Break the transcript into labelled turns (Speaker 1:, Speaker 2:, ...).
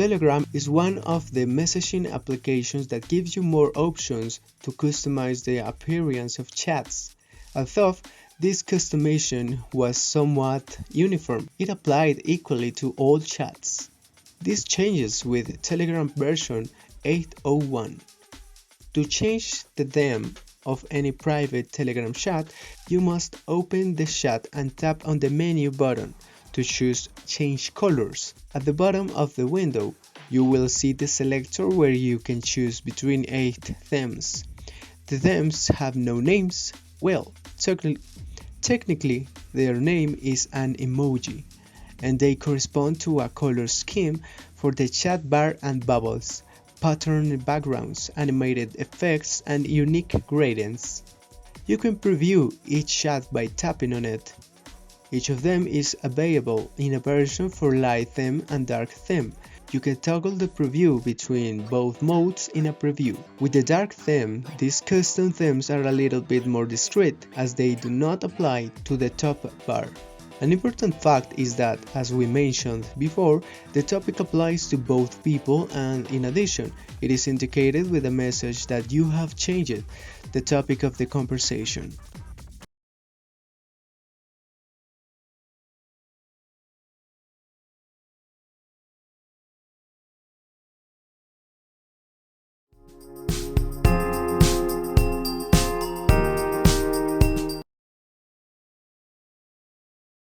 Speaker 1: Telegram is one of the messaging applications that gives you more options to customize the appearance of chats. Although this customization was somewhat uniform, it applied equally to all chats. This changes with Telegram version 8.01. To change the theme of any private Telegram chat, you must open the chat and tap on the menu button to choose Change Colors. At the bottom of the window, you will see the selector where you can choose between 8 themes. The themes have no names. Well, technically, their name is an emoji, and they correspond to a color scheme for the chat bar and bubbles, patterned backgrounds, animated effects, and unique gradients. You can preview each chat by tapping on it. Each of them is available in a version for light theme and dark theme. You can toggle the preview between both modes in a preview. With the dark theme, these custom themes are a little bit more discreet, as they do not apply to the top bar. An important fact is that, as we mentioned before, the topic applies to both people, and in addition, it is indicated with a message that you have changed the topic of the conversation.